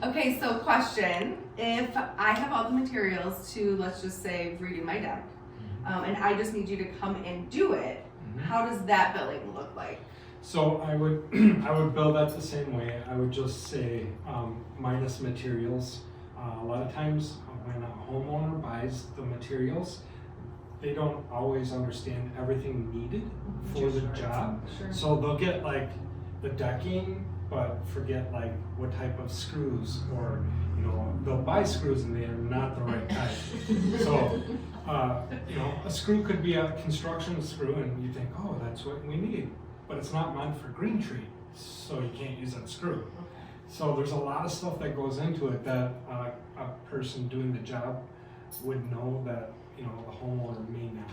Okay, so question, if I have all the materials to, let's just say, redo my deck, and I just need you to come and do it, how does that billing look like? So I would I would bill that the same way. I would just say minus materials. A lot of times when a homeowner buys the materials, they don't always understand everything needed for the job. Sure. So they'll get like the decking, but forget like what type of screws, or they'll buy screws and they are not the right type. So a screw could be a construction screw, and you think, oh, that's what we need, but it's not meant for green tree, so you can't use that screw. So there's a lot of stuff that goes into it that a person doing the job would know that the homeowner may not.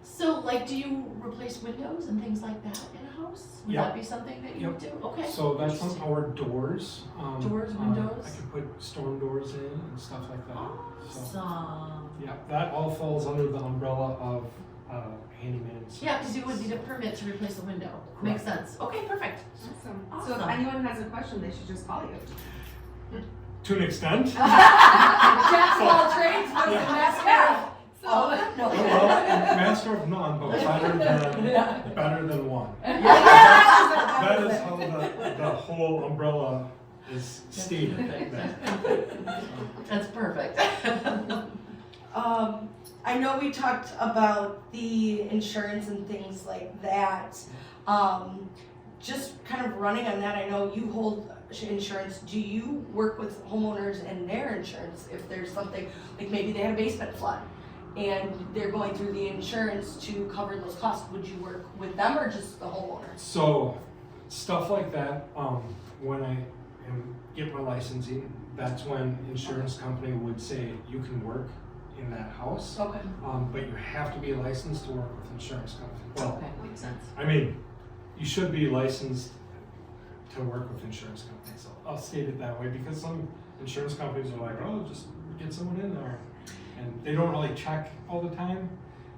So, like, do you replace windows and things like that in a house? Would that be something that you would do? Okay. So that's on our doors. Doors, windows? I could put storm doors in and stuff like that. Awesome. So, yeah, that all falls under the umbrella of Handyman Services. Yeah, because you would need a permit to replace a window. Correct. Makes sense. Okay, perfect. Awesome. So if anyone has a question, they should just call you. To an extent. Jack of all trades, but the master. So, no. Well, master of none, but better than one. That is how the whole umbrella is stated. That's perfect. I know we talked about the insurance and things like that. Just kind of running on that, I know you hold insurance. Do you work with homeowners and their insurance if there's something, like maybe they had a basement flood and they're going through the insurance to cover those costs? Would you work with them or just the homeowner? So stuff like that, when I get my licensing, that's when insurance company would say you can work in that house. Okay. But you have to be licensed to work with insurance company. Well, Okay, makes sense. I mean, you should be licensed to work with insurance companies. So I'll state it that way, because some insurance companies are like, oh, just get someone in there. And they don't really check all the time.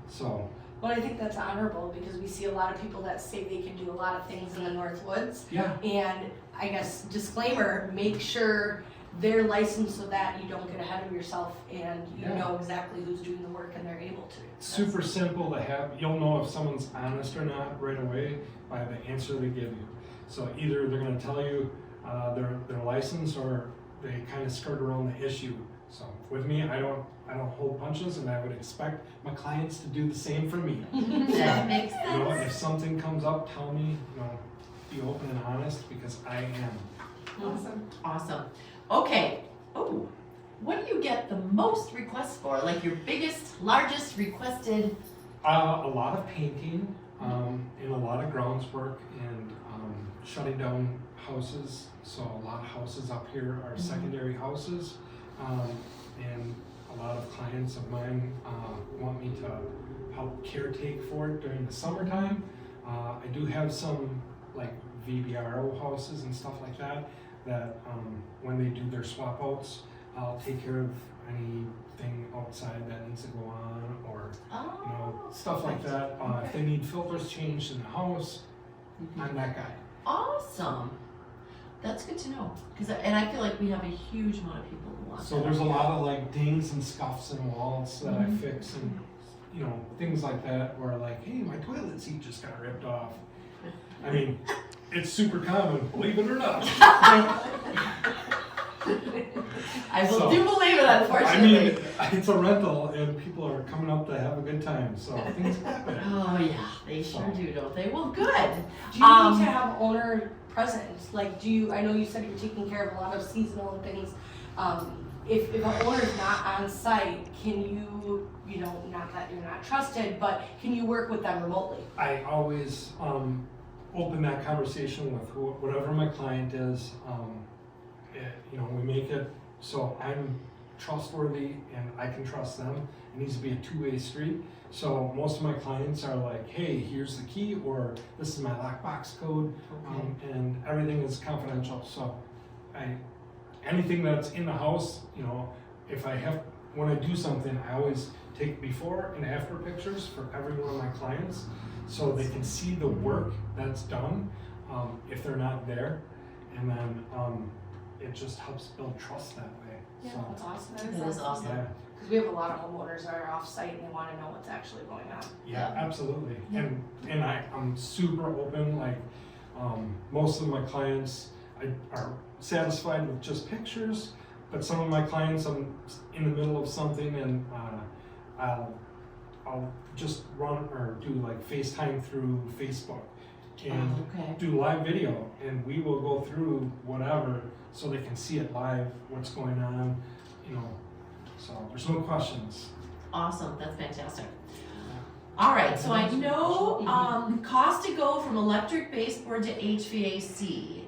So. Well, I think that's honorable, because we see a lot of people that say they can do a lot of things in the North Woods. Yeah. And I guess disclaimer, make sure they're licensed so that you don't get ahead of yourself and you know exactly who's doing the work and they're able to. Super simple to have. You'll know if someone's honest or not right away by the answer they give you. So either they're going to tell you they're licensed, or they kind of skirt around the issue. So with me, I don't hold punches, and I would expect my clients to do the same for me. That makes sense. If something comes up, tell me. Be open and honest, because I am. awesome. Awesome. Okay. Oh, what do you get the most requests for? Like your biggest, largest requested? A lot of painting, and a lot of grounds work, and shutting down houses. So a lot of houses up here are secondary houses, and a lot of clients of mine want me to help caretake for it during the summertime. I do have some like VBRO houses and stuff like that when they do their swap outs, I'll take care of anything outside that needs to go on, or stuff like that. If they need filters changed in the house, I'm that guy. Awesome. That's good to know. And I feel like we have a huge amount of people who want So that. there's a lot of like dings and scuffs in walls that I fix, and things like that, where like, hey, my toilet seat just got ripped off. I mean, it's super common, believe it or not. I do believe it, unfortunately. I mean, it's a rental, and people are coming up to have a good time, so things happen. Oh yeah, they sure do, don't they? Well, good. Do you need to have owner present? Like, I know you said you're taking care of a lot of seasonal and things. If an owner's not on site, can you, not that you're not trusted, but can you work with them remotely? I always open that conversation with whatever my client is. We make it so I'm trustworthy and I can trust them. It needs to be a two-way street. So most of my clients are like, hey, here's the key, or this is my lockbox code, and everything is confidential. So anything that's in the house, when I do something, I always take before and after pictures for every one of my clients, so they can see the work that's done if they're not there. And then it just helps build trust that way. Yeah, So, that's awesome. That is awesome. yeah, Because we have a lot of homeowners that are off-site and they wanna know what's actually going on. yeah, absolutely. Yeah. And I'm super open, like, most of my clients are satisfied with just pictures, but some of my clients, I'm in the middle of something and I'll just run or do like FaceTime through Facebook and Okay. do live video, and we will go through whatever so they can see it live, what's going on, you know, so there's no questions. Awesome, that's fantastic. All right, so I know cost to go from electric baseboard to HVAC.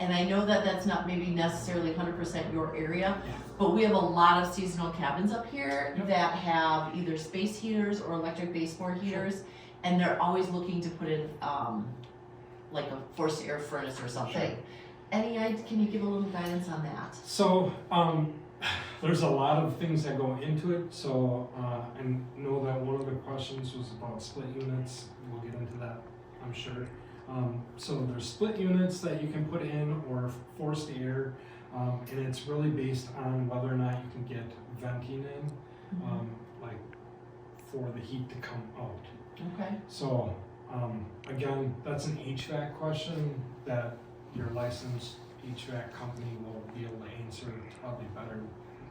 And I know that that's not maybe necessarily 100% your area, Yeah. but we have a lot of seasonal cabins up here Yep. that have either space heaters or electric baseboard heaters, and they're always looking to put in like a forced air furnace or something. Sure. Can you give a little guidance on that? So, there's a lot of things that go into it, so, I know that one of the questions was about split units, we'll get into that, I'm sure. So there's split units that you can put in or forced air, and it's really based on whether or not you can get venting in, like for the heat to come out. Okay. So, again, that's an HVAC question that your licensed HVAC company will be able to answer probably better,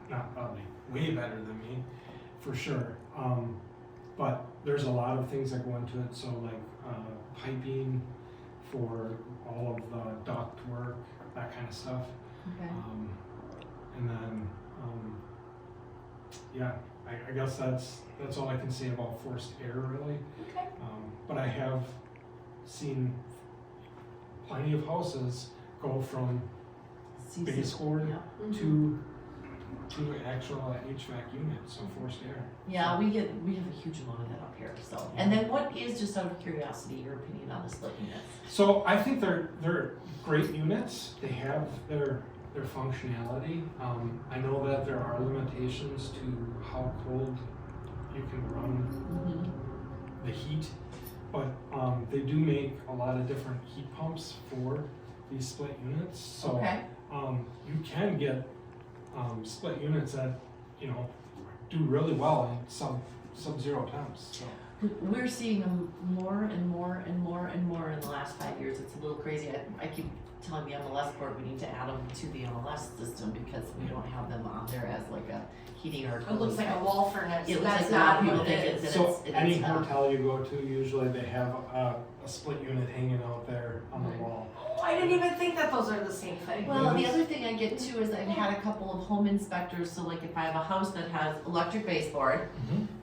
not probably, way better than me, for sure. But there's a lot of things that go into it, so like piping for all of the duct work, that kind of stuff. Okay. And then, yeah, I guess that's all I can say about forced air really. Okay. But I have seen plenty of houses go from baseboard Yeah. to actual HVAC unit, so forced air. Yeah, we have a huge amount of that up here, so. And then what is, just out of curiosity, your opinion on the split units? So I think they're great units. They have their functionality. I know that there are limitations to how cold you can run the heat, but they do make a lot of different heat pumps for these split units. So Okay. you can get split units that, you know, do really well in sub-zero temps. So. We're seeing them more and more and more and more in the last 5 years. It's a little crazy. I keep telling the MLS board we need to add them to the MLS system because we don't have them on there as like a heating or It cooling. looks like a wall furnace. It looks That's like a lot not of people what think it is. it's- So any not. hotel you go to, usually they have a split unit hanging out there on the Right. wall. Oh, I didn't even think that those are the same thing. Well, the other thing I get too is I've had a couple of home inspectors, so like if I have a house that has electric baseboard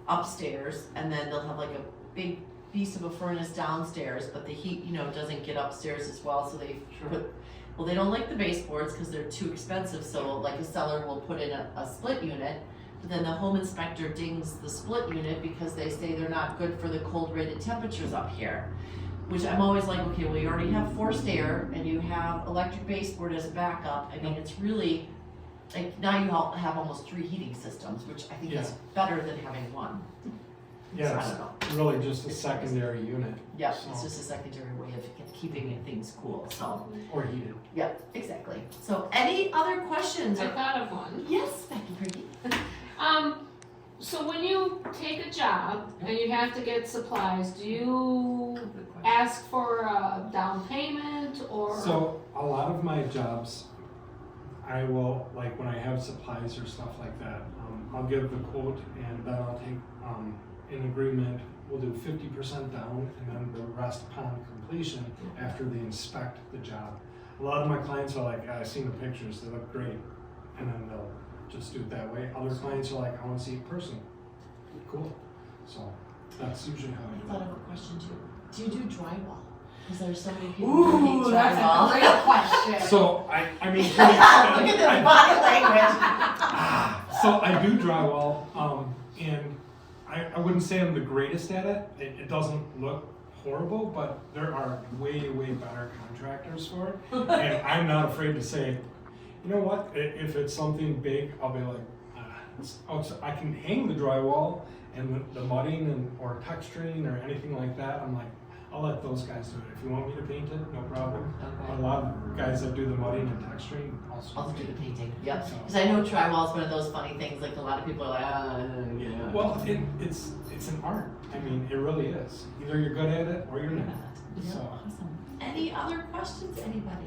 upstairs, and then they'll have like a big piece of a furnace downstairs, but the heat, you know, doesn't get upstairs as well, so they they don't like the baseboards because they're too expensive, so like a seller will put in a split unit, but then the home inspector dings the split unit because they say they're not good for the cold rated temperatures up here. Which I'm always like, okay, well, you already have forced air and you have electric baseboard as a backup. I mean, it's really, like, now you have almost 3 heating systems, which I think is better than having one. Yeah, So I it's don't know. really just a secondary unit. Yeah, So- it's just a secondary way of keeping things cool, so, Or heated. yeah, exactly. So any other questions? I thought of one. Yes, Becky, pretty. So when you take a job and you have to get supplies, do you ask for a down payment or? So a lot of my jobs, I will, like when I have supplies or stuff like that, I'll give the quote and then I'll take an agreement. We'll do 50% down and then the rest upon completion after they inspect the job. A lot of my clients are like, I've seen the pictures, they look great, and then they'll just do it that way. Other clients are like, I want to see it in person. Cool. So that's usually how I I thought do of it. a question too. Do you do drywall? Because there's so many people who Ooh, hate that's a drywall. great question. So I mean, Look at the body language. so I do drywall, and I wouldn't say I'm the greatest at it. It doesn't look horrible, but there are way better contractors for it. And I'm not afraid to say, you know what, if it's something big, I'll be like, I can hang the drywall and the mudding or texturing or anything like that. I'm like, I'll let those guys do it. If you want me to paint it, no problem. Okay. But a lot of guys that do the mudding and texturing also. I'll do the painting, yep. So- Because I know drywall is one of those funny things, like a lot of people are like, yeah. Well, it's an art. I mean, it really is. Either you're good at it or you're not. Yeah, So, awesome. Any other questions, anybody?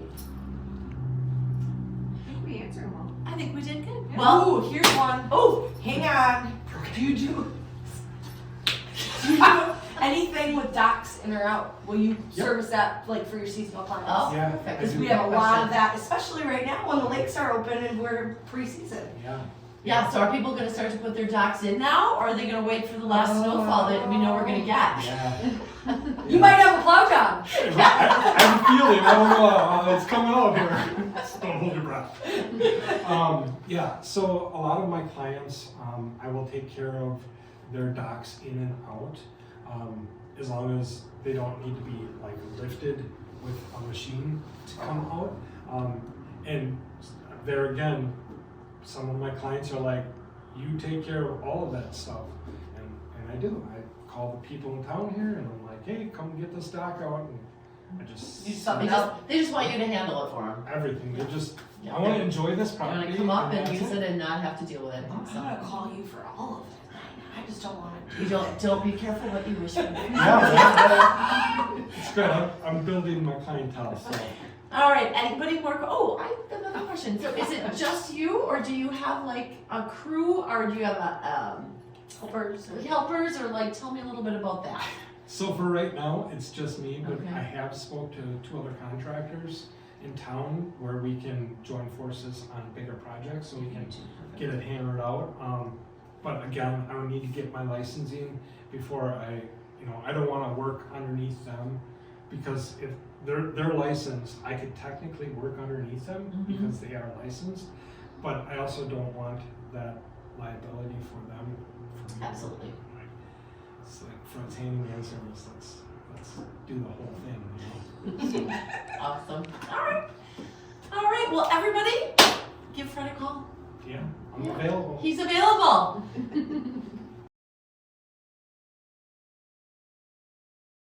I think we answered them all. I think we did good. Yeah. Well, Oh, here's one. oh, Hang on. Do you do anything with docks in or out? Will you Yep. service that like for your seasonal clients? oh, Yeah, perfect. I Because do. we have a Good lot question. of that, especially right now when the lakes are open and we're pre-season. yeah. Yeah, so are people gonna start to put their docks in now, or are they gonna wait for the last snowfall that we know we're gonna get? Yeah. You might have a plow job. I have a feeling, I don't know, it's coming out here. So don't hold your breath. Yeah, so a lot of my clients, I will take care of their docks in and out, as long as they don't need to be like lifted with a machine to come out. And there again, some of my clients are like, you take care of all of that stuff, and I do. I call the people in town here, and I'm like, hey, come get this dock out, and I just Do something They just want you to handle it for them. everything. They're just, Yeah. I want to enjoy this You property. wanna come up and that's use it and not have to deal with it. I'm So, gonna call you for all of it. I just don't want to. you don't be careful what you wish for. Yeah, it's good. I'm building my clientele. So All right, anybody more? Oh, I have another question. So is it just you, or do you have like a crew, or do you have helpers, or like, tell me a little bit about that. So for right now, it's just me, but Okay. I have spoke to 2 other contractors in town where we can join forces on bigger projects, so we can get it hammered out. But again, I would need to get my licensing before I don't want to work underneath them, because if they're licensed, I could technically work underneath them Mhm. because they are licensed, but I also don't want that liability for them. For me. Absolutely. It's like Fred's Handyman Services, let's do the whole thing, Awesome. All right, well, everybody, give Fred a call. Yeah, I'm Yeah. available. He's available.